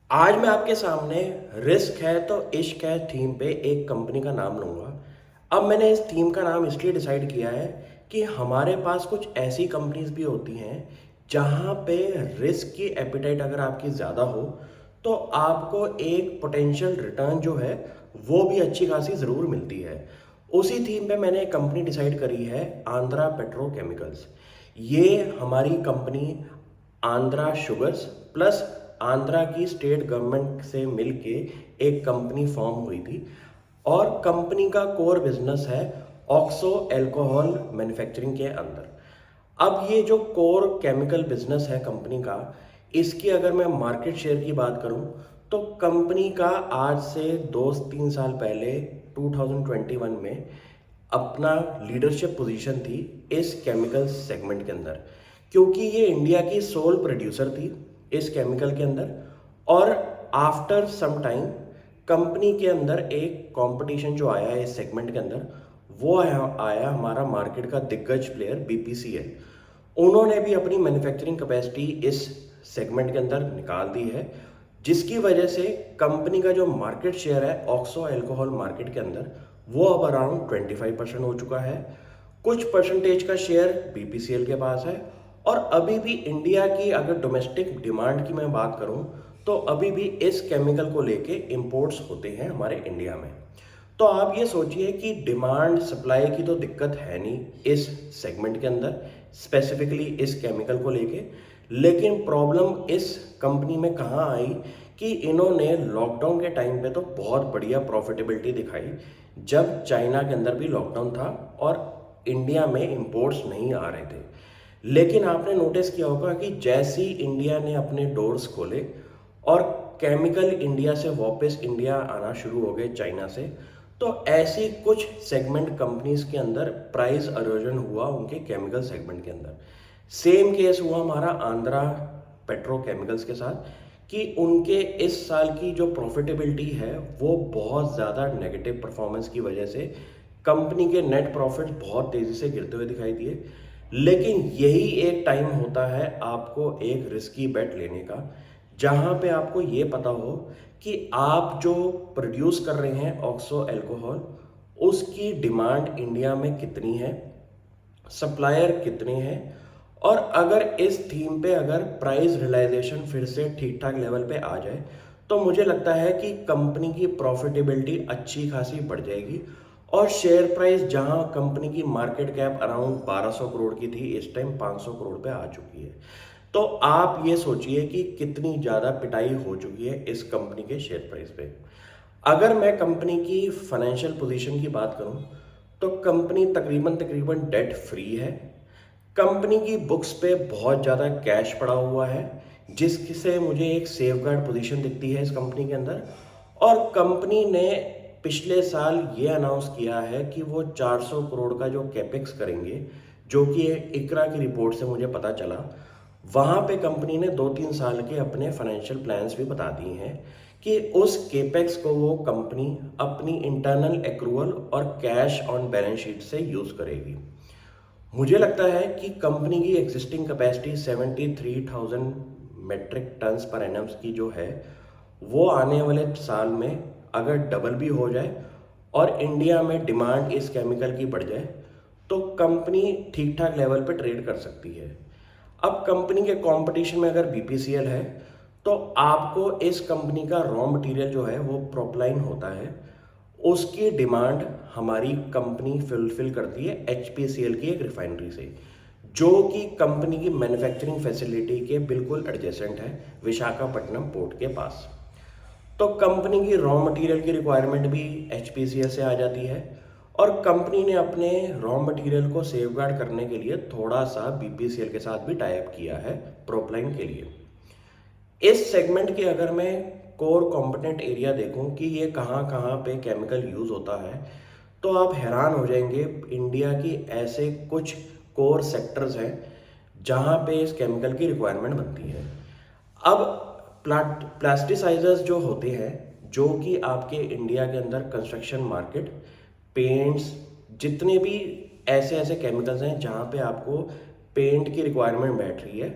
आज मैं आपके सामने रिस्क है तो इश्क है थीम पे एक कंपनी का नाम लूँगा। अब मैंने इस थीम का नाम इसलिए डिसाइड किया है कि हमारे पास कुछ ऐसी कंपनीज भी होती हैं जहाँ पे रिस्क की एपिटाइट अगर आपकी ज़्यादा हो तो आपको एक पोटेंशियल रिटर्न जो है वो भी अच्छी खासी ज़रूर मिलती है। उसी थीम पे मैंने एक कंपनी डिसाइड करी है, आंध्रा पेट्रोकेमिकल्स। ये हमारी company Andhra sugars plus Andhra की स्टेट गवर्नमेंट से मिलके एक कंपनी फॉर्म हुई थी और कंपनी का कोर बिजनेस है ऑक्सो अल्कोहल मैन्युफैक्चरिंग के अंदर। अब ये जो कोर केमिकल बिजनेस है कंपनी का, इसकी अगर मैं मार्केट शेयर की बात करूं तो कंपनी का आज से 2-3 साल पहले 2021 में अपना लीडरशिप पोजीशन थी इस केमिकल सेगमेंट के अंदर, क्योंकि ये इंडिया की सोल प्रोड्यूसर थी इस केमिकल के अंदर। और आफ्टर सम टाइम कंपनी के अंदर एक कंपटीशन जो आया है इस सेगमेंट के अंदर, वो आया हमारा मार्केट का दिग्गज प्लेयर बीपीसीएल। उन्होंने भी अपनी मैन्युफैक्चरिंग कैपेसिटी इस सेगमेंट के अंदर निकाल दी है, जिसकी वजह से कंपनी का जो मार्केट शेयर है ऑक्सो अल्कोहल मार्केट के अंदर वो अब अराउंड 25% हो चुका है। कुछ परसेंटेज का शेयर बीपीसीएल के पास है। और अभी भी इंडिया की अगर डोमेस्टिक डिमांड की मैं बात करूं तो अभी भी इस केमिकल को लेके इंपोर्ट्स होते हैं हमारे इंडिया में। तो आप ये सोचिए कि डिमांड सप्लाई की तो दिक्कत है नहीं इस सेगमेंट के अंदर, स्पेसिफिकली इस केमिकल को लेके। लेकिन प्रॉब्लम इस कंपनी में कहाँ आई कि इन्होंने लॉकडाउन के टाइम पे तो बहुत बढ़िया प्रॉफिटेबिलिटी दिखाई, जब चाइना के अंदर भी लॉकडाउन था और इंडिया में इंपोर्ट्स नहीं आ रहे थे। लेकिन आपने नोटिस किया होगा कि जैसे ही इंडिया ने अपने डोर्स खोले और केमिकल इंडिया से वापस इंडिया आना शुरू हो गए चाइना से, तो ऐसी कुछ सेगमेंट कंपनीज के अंदर प्राइस अरोजन हुआ उनके केमिकल सेगमेंट के अंदर। सेम केस हुआ हमारा आंध्रा पेट्रोकेमिकल्स के साथ कि उनके इस साल की जो प्रॉफिटेबिलिटी है वो बहुत ज़्यादा नेगेटिव परफॉर्मेंस की वजह से कंपनी के नेट प्रॉफिट बहुत तेज़ी से गिरते हुए दिखाई दिए। लेकिन यही एक टाइम होता है आपको एक रिस्की बेट लेने का, जहां पे आपको ये पता हो कि आप जो प्रोड्यूस कर रहे हैं ऑक्सो अल्कोहल, उसकी डिमांड इंडिया में कितनी है, सप्लायर कितने हैं। और अगर इस थीम पे अगर प्राइस रियलाइजेशन फिर से ठीक ठाक लेवल पे आ जाए तो मुझे लगता है कि कंपनी की प्रॉफिटेबिलिटी अच्छी खासी बढ़ जाएगी। और शेयर प्राइस जहां कंपनी की मार्केट कैप अराउंड 1200 करोड़ की थी, इस टाइम 500 करोड़ पे आ चुकी है। तो आप ये सोचिए कि कितनी ज़्यादा पिटाई हो चुकी है इस कंपनी के शेयर प्राइस पे। अगर मैं कंपनी की फाइनेंशियल पोजीशन की बात करूं तो कंपनी तकरीबन तकरीबन डेट फ्री है। कंपनी की बुक्स पे बहुत ज़्यादा कैश पड़ा हुआ है, जिससे मुझे एक सेफगार्ड पोजीशन दिखती है इस कंपनी के अंदर। और कंपनी ने पिछले साल ये अनाउंस किया है कि वो 400 करोड़ का जो कैपेक्स करेंगे, जो कि इकरा की रिपोर्ट से मुझे पता चला। वहाँ पे कंपनी ने 2-3 साल के अपने फाइनेंशियल प्लान्स भी बता दिए हैं कि उस केपेक्स को वो कंपनी अपनी इंटरनल एक्रूवल और कैश ऑन बैलेंस शीट से यूज़ करेगी। मुझे लगता है कि कंपनी की एग्जिस्टिंग कैपेसिटी 73,000 मेट्रिक टन्स पर एनम्स की जो है, वो आने वाले साल में अगर डबल भी हो जाए और इंडिया में डिमांड इस केमिकल की बढ़ जाए तो कंपनी ठीक ठाक लेवल पर ट्रेड कर सकती है। अब कंपनी के कंपटीशन में अगर बीपीसीएल है तो आपको इस कंपनी का रॉ मटेरियल जो है वो प्रोपलाइन होता है, उसकी डिमांड हमारी कंपनी फुलफिल करती है एचपीसीएल की एक रिफाइनरी से, जो कि कंपनी की मैन्युफैक्चरिंग फैसिलिटी के बिल्कुल एडजेसेंट है विशाखापट्टनम पोर्ट के पास। तो कंपनी की रॉ मटेरियल की रिक्वायरमेंट भी एचपीसीएल से आ जाती है। और कंपनी ने अपने रॉ मटेरियल को सेफगार्ड करने के लिए थोड़ा सा बीपीसीएल के साथ भी टाई अप किया है प्रोपलाइन के लिए। इस सेगमेंट के अगर मैं कोर कंपोनेंट एरिया देखूं कि ये कहाँ कहाँ पे केमिकल यूज़ होता है, तो आप हैरान हो जाएंगे। इंडिया की ऐसे कुछ कोर सेक्टर्स हैं जहाँ पे इस केमिकल की रिक्वायरमेंट बनती है। अब प्लास्टिसाइजर्स जो होते हैं, जो कि आपके इंडिया के अंदर कंस्ट्रक्शन मार्केट, पेंट्स, जितने भी ऐसे ऐसे केमिकल्स हैं जहाँ पे आपको पेंट की रिक्वायरमेंट बैठ रही है,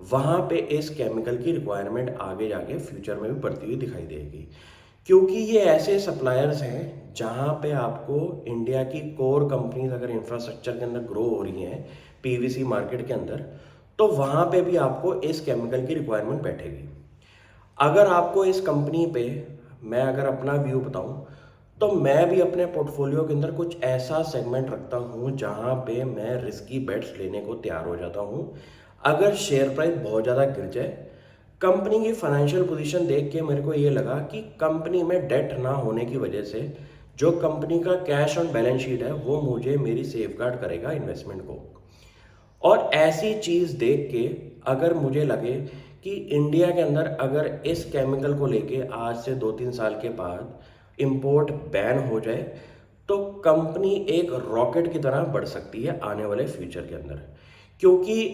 वहाँ पे इस केमिकल की रिक्वायरमेंट आगे जाके फ्यूचर में भी बढ़ती हुई दिखाई देगी, क्योंकि ये ऐसे सप्लायर्स हैं जहाँ पे आपको इंडिया की कोर कंपनीज अगर इंफ्रास्ट्रक्चर के अंदर ग्रो हो रही हैं पीवीसी मार्केट के अंदर, तो वहाँ पे भी आपको इस केमिकल की रिक्वायरमेंट बैठेगी। अगर आपको इस कंपनी पे मैं अगर अपना व्यू बताऊं, तो मैं भी अपने पोर्टफोलियो के अंदर कुछ ऐसा सेगमेंट रखता हूं जहां पे मैं रिस्की बेट्स लेने को तैयार हो जाता हूं। अगर शेयर प्राइस बहुत ज़्यादा गिर जाए, कंपनी की फाइनेंशियल पोजीशन देख के मेरे को ये लगा कि कंपनी में डेट ना होने की वजह से जो कंपनी का कैश ऑन बैलेंस शीट है वो मुझे मेरी सेफगार्ड करेगा इन्वेस्टमेंट को। और ऐसी चीज़ देख के अगर मुझे लगे कि इंडिया के अंदर अगर इस केमिकल को लेके आज से 2-3 साल के बाद इंपोर्ट बैन हो जाए, तो कंपनी एक रॉकेट की तरह बढ़ सकती है आने वाले फ्यूचर के अंदर। क्योंकि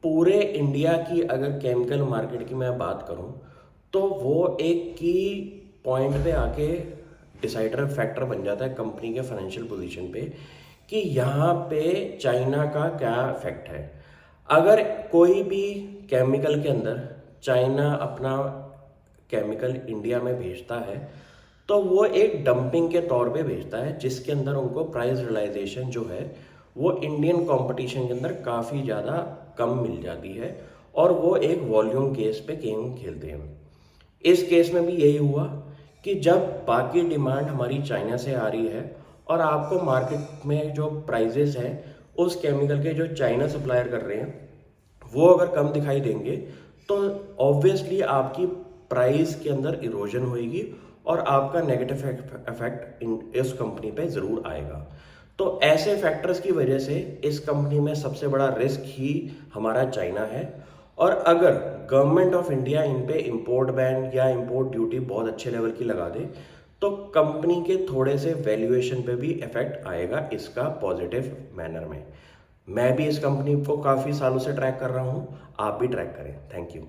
पूरे इंडिया की अगर केमिकल मार्केट की मैं बात करूं, तो वो एक की पॉइंट पे आके डिसाइडर फैक्टर बन जाता है कंपनी के फाइनेंशियल पोजीशन पे कि यहाँ पे चाइना का क्या इफेक्ट है। अगर कोई भी केमिकल के अंदर चाइना अपना केमिकल इंडिया में भेजता है, तो वो एक डंपिंग के तौर पे भेजता है, जिसके अंदर उनको प्राइस रियलाइजेशन जो है वो इंडियन कंपटीशन के अंदर काफ़ी ज़्यादा कम मिल जाती है, और वो एक वॉल्यूम केस पे गेम खेलते हैं। इस केस में भी यही हुआ कि जब बाकी डिमांड हमारी चाइना से आ रही है और आपको मार्केट में जो प्राइजेस हैं उस केमिकल के जो चाइना सप्लायर कर रहे हैं वो अगर कम दिखाई देंगे, तो ऑब्वियसली आपकी प्राइस के अंदर इरोजन होएगी और आपका नेगेटिव इफेक्ट इस कंपनी पे ज़रूर आएगा। तो ऐसे फैक्टर्स की वजह से इस कंपनी में सबसे बड़ा रिस्क ही हमारा चाइना है। और अगर गवर्नमेंट ऑफ इंडिया इन पे इंपोर्ट बैन या इंपोर्ट ड्यूटी बहुत अच्छे लेवल की लगा दे, तो कंपनी के थोड़े से वैल्यूएशन पे भी इफेक्ट आएगा इसका पॉजिटिव मैनर में। मैं भी इस कंपनी को काफ़ी सालों से ट्रैक कर रहा हूँ, आप भी ट्रैक करें। Thank you.